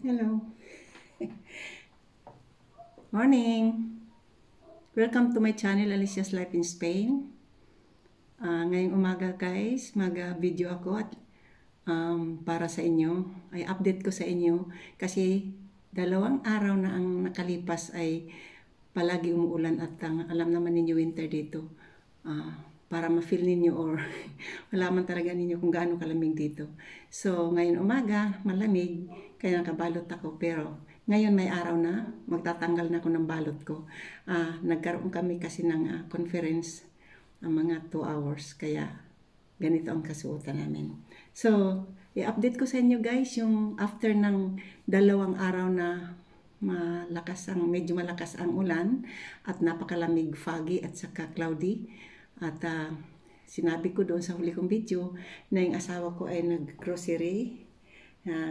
Hello. Morning. Welcome to my channel, Alicia's Life in Spain. Ngayong umaga guys, mag-video ako at para sa inyo. Ay update ko sa inyo kasi 2 araw na ang nakalipas ay palagi umuulan at alam naman ninyo winter dito. Para ma-feel ninyo or malaman talaga ninyo kung gaano kalamig dito. So, ngayon umaga, malamig, kaya nakabalot ako. Pero, ngayon may araw na, magtatanggal na ako ng balot ko. Nagkaroon kami kasi ng conference, mga 2 hours, kaya ganito ang kasuotan namin. So, i-update ko sa inyo guys, yung after ng 2 araw na medyo malakas ang ulan at napakalamig, foggy at saka cloudy. At sinabi ko doon sa huli kong video na yung asawa ko ay nag-grocery,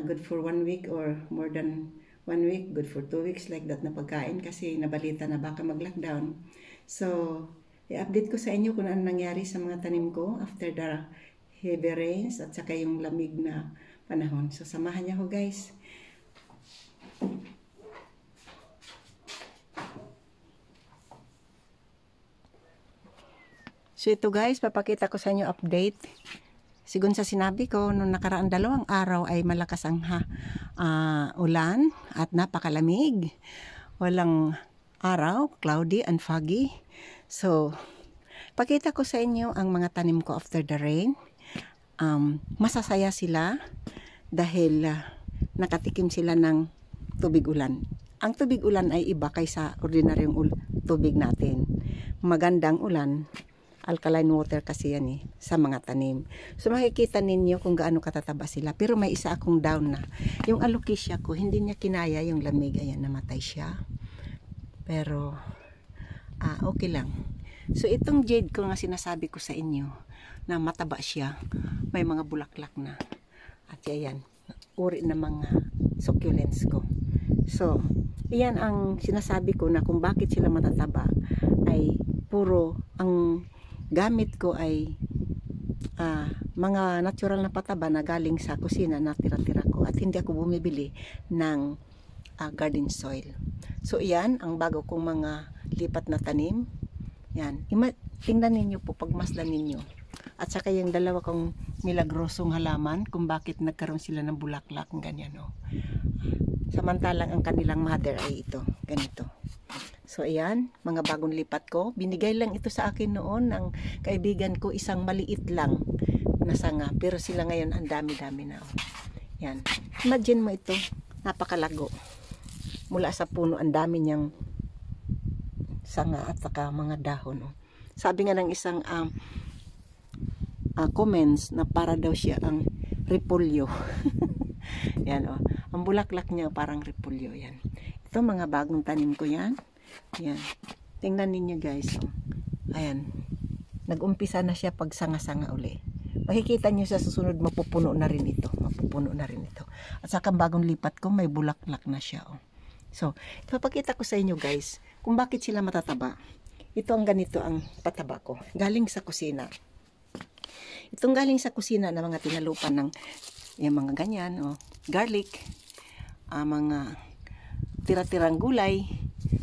good for 1 week or more than 1 week, good for 2 weeks like that na pagkain kasi nabalita na baka mag-lockdown. So, i-update ko sa inyo kung ano nangyari sa mga tanim ko after the heavy rains at saka yung lamig na panahon. So, samahan niyo ako guys. So ito guys, papakita ko sa inyo update. Sigun sa sinabi ko, nung nakaraan 2 araw ay malakas ang ulan at napakalamig. Walang araw, cloudy and foggy. So, pakita ko sa inyo ang mga tanim ko after the rain. Masasaya sila dahil nakatikim sila ng tubig ulan. Ang tubig ulan ay iba kaysa ordinaryong tubig natin. Magandang ulan. Alkaline water kasi yan sa mga tanim. So makikita ninyo kung gaano katataba sila. Pero may isa akong down na. Yung alocasia ko, hindi niya kinaya yung lamig. Ayan, namatay siya. Pero, okay lang. So itong jade ko nga sinasabi ko sa inyo, na mataba siya. May mga bulaklak na. At yan, uri na mga succulents ko. So, iyan ang sinasabi ko na kung bakit sila matataba ay puro ang gamit ko ay mga natural na pataba na galing sa kusina na tira-tira ko at hindi ako bumibili ng garden soil. So iyan ang bago kong mga lipat na tanim. Yan. Tingnan ninyo po, pagmasdan ninyo. At saka yung 2 kong milagrosong halaman kung bakit nagkaroon sila ng bulaklak, ganyan Samantalang ang kanilang mother ay ito, ganito. So ayan, mga bagong lipat ko. Binigay lang ito sa akin noon ng kaibigan ko, isang maliit lang na sanga. Pero sila ngayon ang dami-dami na. Yan. Imagine mo ito, napakalago. Mula sa puno, ang dami niyang sanga at saka mga dahon. Sabi nga ng isang comments na para daw siya ang repolyo. Yan ang bulaklak niya parang repolyo. Yan. Ito mga bagong tanim ko yan. Ayan. Tingnan ninyo guys. Ayan. Nag-umpisa na siya pag sanga-sanga uli. Makikita nyo sa susunod mapupuno na rin ito. Mapupuno na rin ito. At saka bagong lipat ko may bulaklak na siya. So, ipapakita ko sa inyo guys kung bakit sila matataba. Ito ang ganito ang pataba ko. Galing sa kusina. Itong galing sa kusina na mga tinalupan ng yung mga ganyan. Garlic. Mga tira-tirang gulay.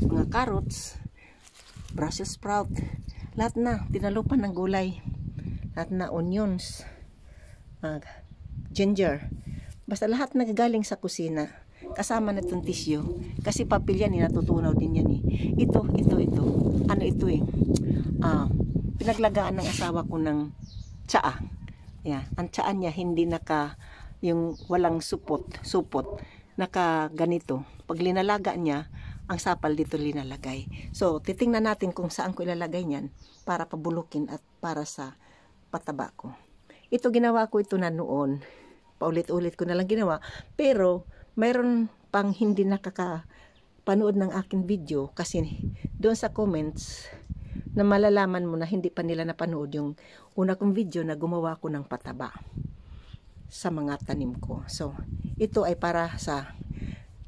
Mga carrots, Brussels sprout, lahat na, tinalupan ng gulay, lahat na onions, ginger, basta lahat nagagaling sa kusina, kasama na itong tissue, kasi papel yan, natutunaw din yan ito, ano ito pinaglagaan ng asawa ko ng tsaa, ang tsaa niya hindi yung walang supot, naka ganito, pag linalaga niya, ang sapal dito linalagay. So, titingnan natin kung saan ko ilalagay niyan para pabulukin at para sa pataba ko. Ito ginawa ko ito na noon. Paulit-ulit ko na lang ginawa. Pero, mayroon pang hindi nakakapanood ng aking video kasi doon sa comments na malalaman mo na hindi pa nila napanood yung una kong video na gumawa ko ng pataba sa mga tanim ko. So, ito ay para sa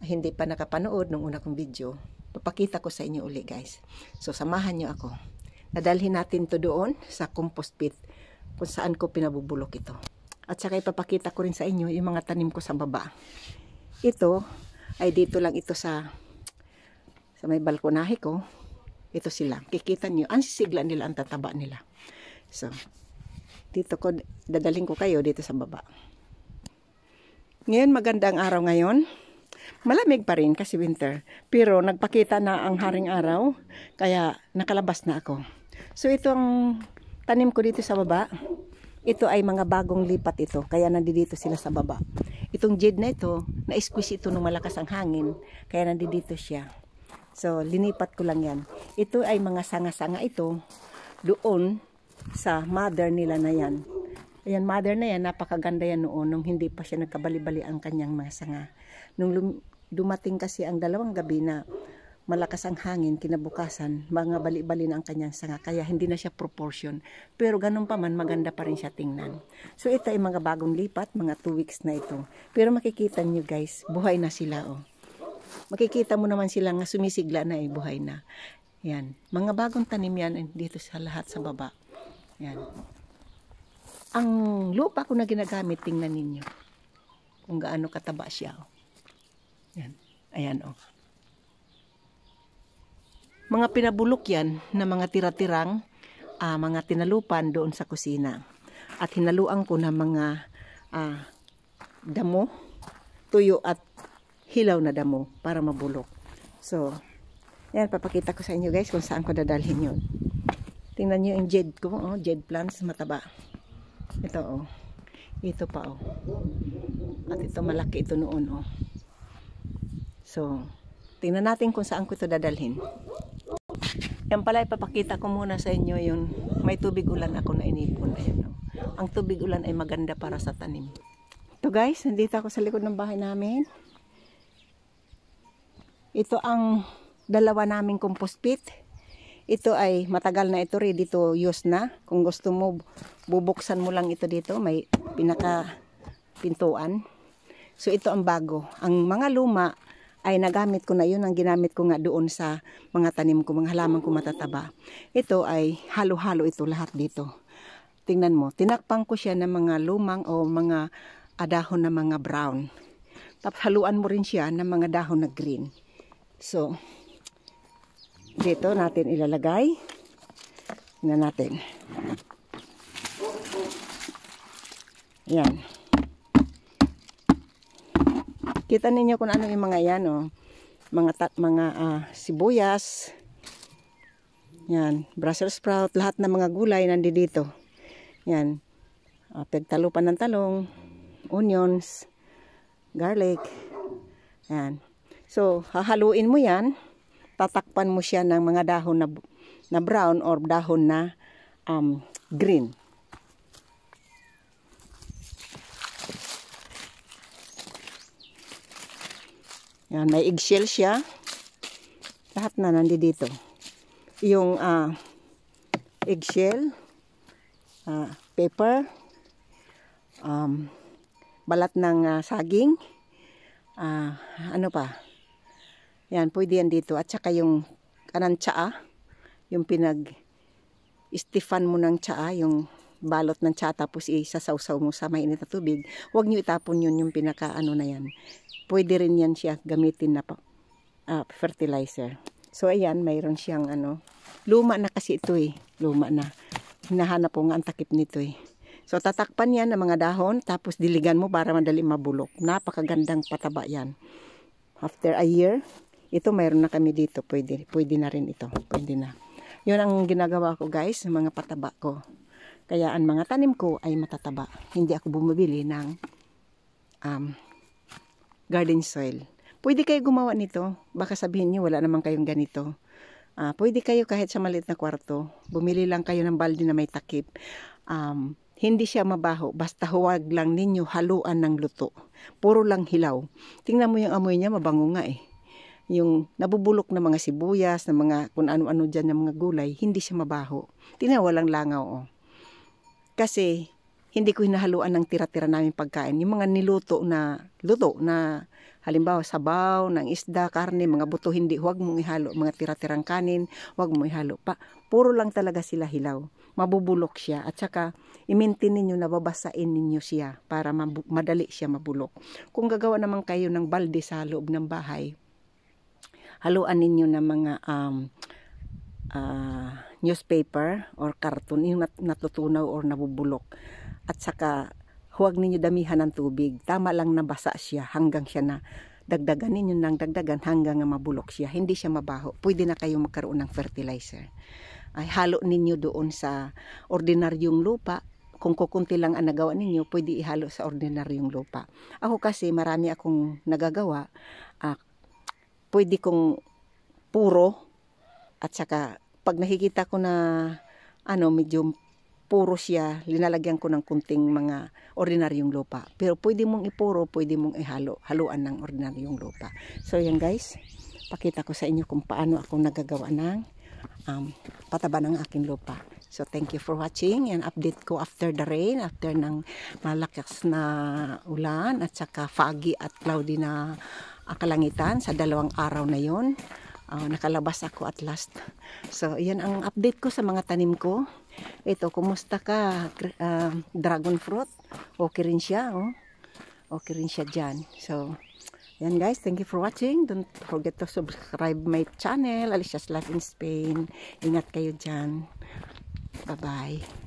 hindi pa nakapanood ng una kong video, papakita ko sa inyo uli guys. So samahan nyo ako. Nadalhin natin to doon sa compost pit kung saan ko pinabubulok ito. At saka ipapakita ko rin sa inyo yung mga tanim ko sa baba. Ito, ay dito lang ito sa may balkonahe ko. Ito sila. Kikita nyo, ang sisigla nila, ang tataba nila. So, dito ko, dadaling ko kayo dito sa baba. Ngayon, maganda ang araw ngayon. Malamig pa rin kasi winter. Pero nagpakita na ang haring araw, kaya nakalabas na ako. So, itong tanim ko dito sa baba, ito ay mga bagong lipat ito, kaya nandito sila sa baba. Itong jade na ito, na-squeeze ito nung malakas ang hangin, kaya nandito siya. So, linipat ko lang yan. Ito ay mga sanga-sanga ito doon sa mother nila na yan. Ayan, mother na yan, napakaganda yan noon nung hindi pa siya nagkabali-bali ang kanyang mga sanga. Nung dumating kasi ang dalawang gabi na malakas ang hangin, kinabukasan, mga bali-bali na ang kanyang sanga, kaya hindi na siya proportion. Pero ganun pa man, maganda pa rin siya tingnan. So, ito ay mga bagong lipat, mga 2 weeks na ito. Pero makikita nyo guys, buhay na sila oh. Makikita mo naman sila nga sumisigla na buhay na. Yan. Mga bagong tanim yan dito sa lahat sa baba. Yan. Ang lupa ko na ginagamit, tingnan ninyo. Kung gaano kataba siya. Oh. Yan. Ayan oh. Mga pinabulok yan na mga tira-tirang mga tinalupan doon sa kusina. At hinaluan ko na mga damo, tuyo at hilaw na damo para mabulok. So, yan, papakita ko sa inyo guys kung saan ko dadalhin yun. Tingnan nyo yung jade ko, oh, jade plants, mataba. Ito, oh. Ito pa, oh. At ito, malaki ito noon, oh. So, tingnan natin kung saan ko ito dadalhin. Yan pala, ipapakita ko muna sa inyo yung may tubig ulan ako na inipon. Ayan, oh. Ang tubig ulan ay maganda para sa tanim. Ito guys, nandito ako sa likod ng bahay namin. Ito ang dalawa naming compost pit. Ito ay matagal na ito, ready to use na. Kung gusto mo, bubuksan mo lang ito dito. May pinaka pintuan. So ito ang bago. Ang mga luma ay nagamit ko na yun. Ang ginamit ko nga doon sa mga tanim ko, mga halaman ko matataba. Ito ay halo-halo ito lahat dito. Tingnan mo, tinakpang ko siya ng mga lumang o mga dahon na mga brown. Tapos haluan mo rin siya ng mga dahon na green. So, dito natin ilalagay. Tingnan natin. Yan. Kita ninyo kung ano yung mga yan, oh. Mga sibuyas. Yan, Brussels sprout, lahat ng mga gulay nandito. Yan. Pagtalupan ng talong, onions, garlic. Yan. So, hahaluin mo yan, tatakpan mo siya ng mga dahon na brown or dahon na green. Yan, may eggshell siya. Lahat na nandito. Yung eggshell, pepper, balat ng saging, ano pa? Yan, pwede yan dito. At saka yung kanang tsaa, yung pinag-istifan mo ng tsaa, yung balot ng tsaa, tapos isasawsaw mo sa mainit na tubig. Huwag nyo itapon yun, yung pinaka-ano na yan. Pwede rin yan siya gamitin na fertilizer. So, ayan, mayroon siyang luma na kasi ito luma na. Hinahanap po nga ang takip nito So, tatakpan yan ng mga dahon, tapos diligan mo para madali mabulok. Napakagandang pataba yan. After a year, ito mayroon na kami dito. Pwede na rin ito. Pwede na. Yun ang ginagawa ko guys, ng mga pataba ko. Kaya ang mga tanim ko ay matataba. Hindi ako bumibili ng garden soil. Pwede kayo gumawa nito. Baka sabihin niyo wala naman kayong ganito. Pwede kayo kahit sa maliit na kwarto. Bumili lang kayo ng balde na may takip. Hindi siya mabaho. Basta huwag lang ninyo haluan ng luto. Puro lang hilaw. Tingnan mo yung amoy niya, mabango nga Yung nabubulok na mga sibuyas, na mga kung ano-ano dyan ng mga gulay, hindi siya mabaho. Tingnan, walang langaw Kasi hindi ko hinahaluan ng tira-tira namin pagkain. Yung mga luto na Halimbawa, sabaw ng isda, karne, mga buto, hindi, huwag mong ihalo. Mga tira-tirang kanin, huwag mong ihalo. Puro lang talaga sila hilaw. Mabubulok siya. At saka, i-maintain ninyo na babasain ninyo siya para madali siya mabulok. Kung gagawa naman kayo ng balde sa loob ng bahay, haluan ninyo ng mga newspaper or karton, yung natutunaw or nabubulok. At saka, huwag ninyo damihan ng tubig. Tama lang na basa siya hanggang siya na dagdagan ninyo ng dagdagan hanggang mabulok siya. Hindi siya mabaho. Pwede na kayo magkaroon ng fertilizer. Ay halo ninyo doon sa ordinaryong lupa. Kung kukunti lang ang nagawa ninyo, pwede ihalo sa ordinaryong lupa. Ako kasi marami akong nagagawa. Pwede kong puro at saka pag nakikita ko na medyo puro siya, linalagyan ko ng kunting mga ordinaryong lupa. Pero pwede mong ipuro, pwede mong ihalo, haluan ng ordinaryong lupa. So yan guys, pakita ko sa inyo kung paano ako nagagawa ng pataba ng aking lupa. So thank you for watching. Yan update ko after the rain, after ng malakas na ulan at saka foggy at cloudy na kalangitan sa 2 araw na yon. Nakalabas ako at last. So, yan ang update ko sa mga tanim ko. Ito, kumusta ka? Dragon fruit. Okay rin siya. Oh. Okay rin siya dyan. So, yan guys. Thank you for watching. Don't forget to subscribe my channel. Alicia's Life in Spain. Ingat kayo dyan. Bye-bye.